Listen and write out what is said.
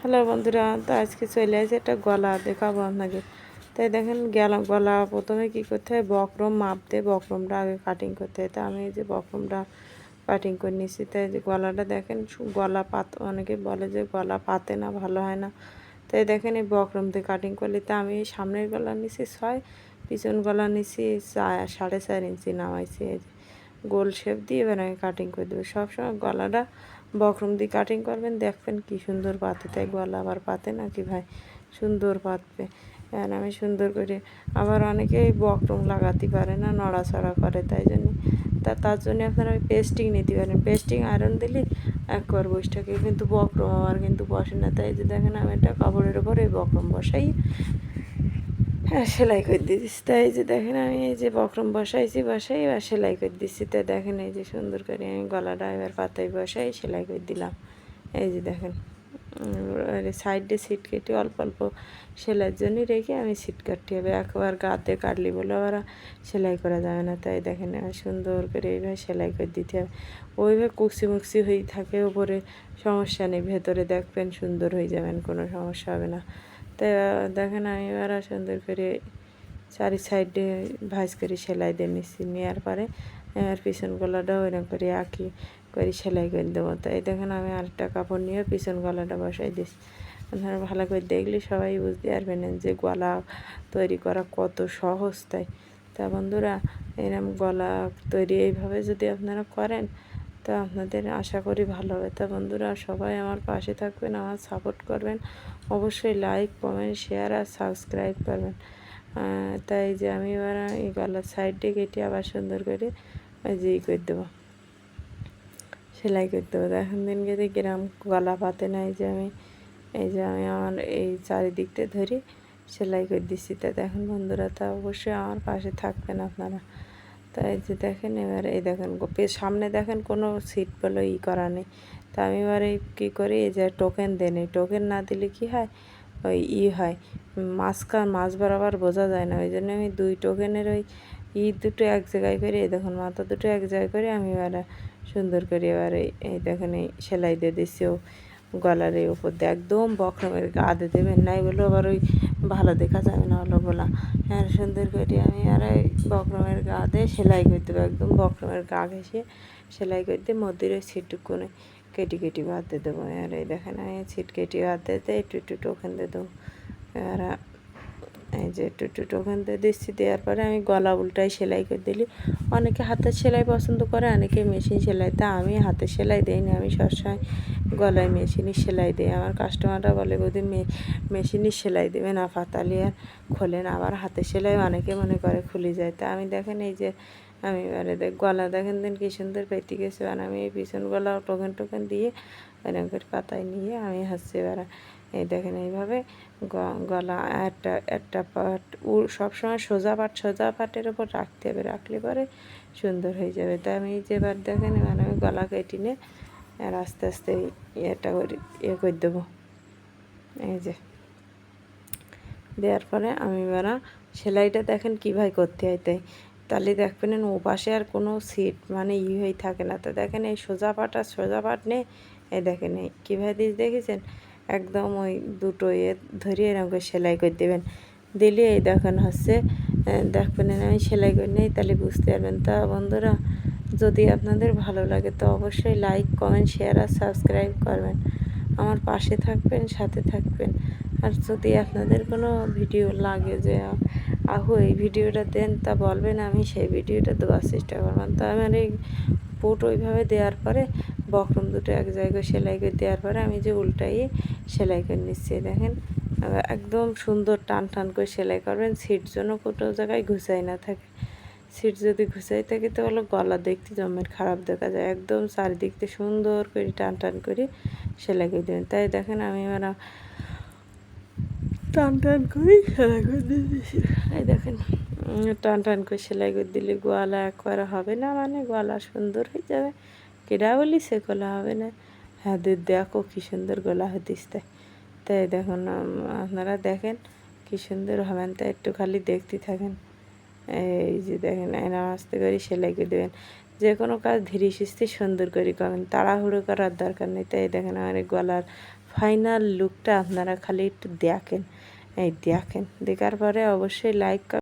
Hello বন্ধুরা, তো আজকে চলে আসে একটা গলা দেখাবো আপনাকে। তাই দেখেন গলা প্রথমে কি করতে হয়, বক্রম মাপতে বক্রমটা আগে কাটিং করতে হয়। তো আমি এই যে বক্রমটা কাটিং করে নিচ্ছি। তাই যে গলাটা দেখেন গলা অনেকে বলে যে গলা পাতে না, ভালো হয় না। তাই দেখেন এই বক্রম দিয়ে কাটিং করলে, তো আমি সামনের গলা নিচ্ছি 6, পিছন গলা নিচ্ছি 4.5 ইঞ্চি নামাইছি। এই যে গোল শেপ দিয়ে এবার আমি কাটিং করে দেবো। সবসময় গলাটা বক্রম দিয়ে কাটিং করবেন, দেখবেন কি সুন্দর পাতে। তাই গলা আবার পাতে না কি ভাই, সুন্দর পাতবে। আর আমি সুন্দর করে, আবার অনেকেই বক্রম লাগাতে পারে না, নড়াচড়া করে। তার জন্য আপনারা ওই পেস্টিং নিতে পারেন। পেস্টিং আয়রন দিলে একবার বসটাকে, কিন্তু বক্রম আমার কিন্তু বসে না। তাই যে দেখেন আমি একটা কাপড়ের ওপর এই বক্রম বসাই সেলাই করে দিচ্ছি। তাই যে দেখেন আমি এই যে বক্রম বসাই এবার সেলাই করে দিচ্ছি। তাই দেখেন এই যে সুন্দর করে আমি গলাটা এবার পাতায় বসাই সেলাই করে দিলাম। এই যে দেখেন সাইডে সিট কেটে অল্প অল্প সেলাইয়ের জন্যই রেখে আমি সিট কাটতে হবে। একবার গাতে কাটলি বলে আবার সেলাই করা যাবে না। তাই দেখেন সুন্দর করে এইভাবে সেলাই করে দিতে হবে। ওইভাবে কুকসি হয়ে থাকে, উপরে সমস্যা নেই, ভেতরে দেখবেন সুন্দর হয়ে যাবেন, কোনো সমস্যা হবে না। তাই দেখেন আমি এবার সুন্দর করে চারি সাইডে ভাঁজ করে সেলাই দিয়ে নিচ্ছি। নেওয়ার পরে আর পিছন গলাটাও এরকম করে আঁকি করে সেলাই করে দেবো। তাই দেখেন আমি আরেকটা কাপড় নিয়ে পিছন গলাটা বসাই দিচ্ছি। আপনারা ভালো করে দেখলে সবাই বুঝতে পারবেন যে গলা তৈরি করা কত সহজ। তা বন্ধুরা, এরকম গলা তৈরি এইভাবে যদি আপনারা করেন, তো আপনাদের আশা করি ভালো হবে। তা বন্ধুরা, সবাই আমার পাশে থাকবেন, আমার সাপোর্ট করবেন, অবশ্যই লাইক কমেন্ট শেয়ার আর সাবস্ক্রাইব করবেন। তাই যে আমি এবার এই গলার সাইডে কেটে আবার সুন্দর করে ওই যে করে দেবো, সেলাই করতে হবে। এখন দিনকে গ্রাম গলা পাতে না, এই যে আমি আমার এই চারিদিকটা ধরে সেলাই করে দিচ্ছি। তা দেখেন বন্ধুরা, তা অবশ্যই আমার পাশে থাকবেন আপনারা। তাই যে দেখেন এবার এই দেখেন সামনে দেখেন কোনো সিট বলে করা নেই। তা আমি এবার এই কী করি, এই যে টোকেন দেন, এই টোকেন না দিলে কি হয়, ওই হয় মাছ বরাবর বোঝা যায় না। ওই জন্য আমি 2 টোকেনের ওই দুটো এক জায়গায় করে, এই দেখুন মাথা দুটো এক জায়গায় করে আমি এবার সুন্দর করে এবার এই দেখেন এই সেলাই দিয়ে দিচ্ছি। গলার এই উপর দিয়ে একদম বক্রমের গা দিয়ে দেবেন, নাই বলে আবার ওই ভালো দেখা যাবে না হলো গলা। হ্যাঁ, সুন্দর করে আমি আর এই বক্রমের গা দিয়ে সেলাই করে দেবো। একদম বক্রমের গা ঘেঁষে সেলাই করে দিয়ে মধ্যের ওই ছিটটুকুনে কেটে বাদ দিয়ে দেবো। আর এই দেখেন আমি ছিট কেটে বাদ দিতে একটু টোকেন দিয়ে দেবো। আর এই যে একটু টোকেন দিয়ে দিচ্ছি। দেওয়ার পরে আমি গলা উল্টাই সেলাই করে দিলি। অনেকে হাতের সেলাই পছন্দ করে, অনেকে মেশিন সেলাই। তা আমি হাতের সেলাই দিইনি, আমি সবসময় গলায় মেশিনের সেলাই দিই। আমার কাস্টমাররা বলে বৌদি মেশিনের সেলাই দেবে না, পাতালি আর খোলেন। আবার হাতের সেলাই অনেকে মনে করে খুলে যায়। তা আমি দেখেন এই যে আমি এবারে গলা দেখেন দিন কী সুন্দর পেতে গেছে। আর আমি এই পিছন গলা টোকেন দিয়ে এরকম করে পাতায় নিয়ে আমি হচ্ছে এবার এই দেখেন এইভাবে গলা একটা পাট সবসময় সোজা পাটের ওপর রাখতে হবে, রাখলে পরে সুন্দর হয়ে যাবে। তাই আমি এই যে এবার দেখেন এবার আমি গলা কেটে নিয়ে আর আস্তে আস্তে এটা করে করে দেবো। এই যে দেওয়ার পরে আমি এবার সেলাইটা দেখেন কীভাবে করতে হয়। তাহলে দেখবেন ও পাশে আর কোনো সিট মানে হয়ে থাকে না। তো দেখেন এই সোজা পাট নেই, এই দেখেন এই কীভাবে দেখেছেন, একদম ওই দুটো ধরে এরকম করে সেলাই করে দেবেন। দিলে এই দেখেন হচ্ছে দেখবেন আমি সেলাই করে নেই, তাহলে বুঝতে পারবেন। তা বন্ধুরা, যদি আপনাদের ভালো লাগে তো অবশ্যই লাইক কমেন্ট শেয়ার আর সাবস্ক্রাইব করবেন, আমার পাশে থাকবেন, সাথে থাকবেন। আর যদি আপনাদের কোনো ভিডিও লাগে যে এই ভিডিওটা দেন, তা বলবেন, আমি সেই ভিডিওটা দেওয়ার চেষ্টা করবেন। তো আমার এই পুট ওইভাবে দেওয়ার পরে বক্রম দুটো এক জায়গায় সেলাই করে দেওয়ার পরে আমি যে উল্টাইয়ে সেলাই করে নিচ্ছি। দেখেন একদম সুন্দর টান করে সেলাই করবেন, সিট যেন কোনো জায়গায় ঘুষাই না থাকে। সিট যদি ঘুষাই থাকে তাহলে গলা দেখতে জমের খারাপ দেখা যায়। একদম চারিদিক থেকে সুন্দর করে টান করে সেলাই করে দেবেন। তাই দেখেন আমি এবার টান করে সেলাই করে দিয়েছি। এই দেখেন টান করে সেলাই করে দিলে গলা একবারে হবে না, মানে গলা সুন্দর হয়ে যাবে। কেডা বলি সে গলা হবে না, হ্যাঁ দেখো কী সুন্দর গলা হতিস। তাই দেখুন আপনারা দেখেন কী সুন্দর হবেন। তাই একটু খালি দেখতে থাকেন। এই যে দেখেন আস্তে করে সেলাই করে দেবেন। যে কোনো কাজ ধীরে সুস্থে সুন্দর করে করবেন, তাড়াহুড়ো করার দরকার নেই। তাই দেখেন আমার গলার ফাইনাল লুকটা আপনারা খালি একটু দেখেন। এই দেখেন, দেখার পরে অবশ্যই লাইক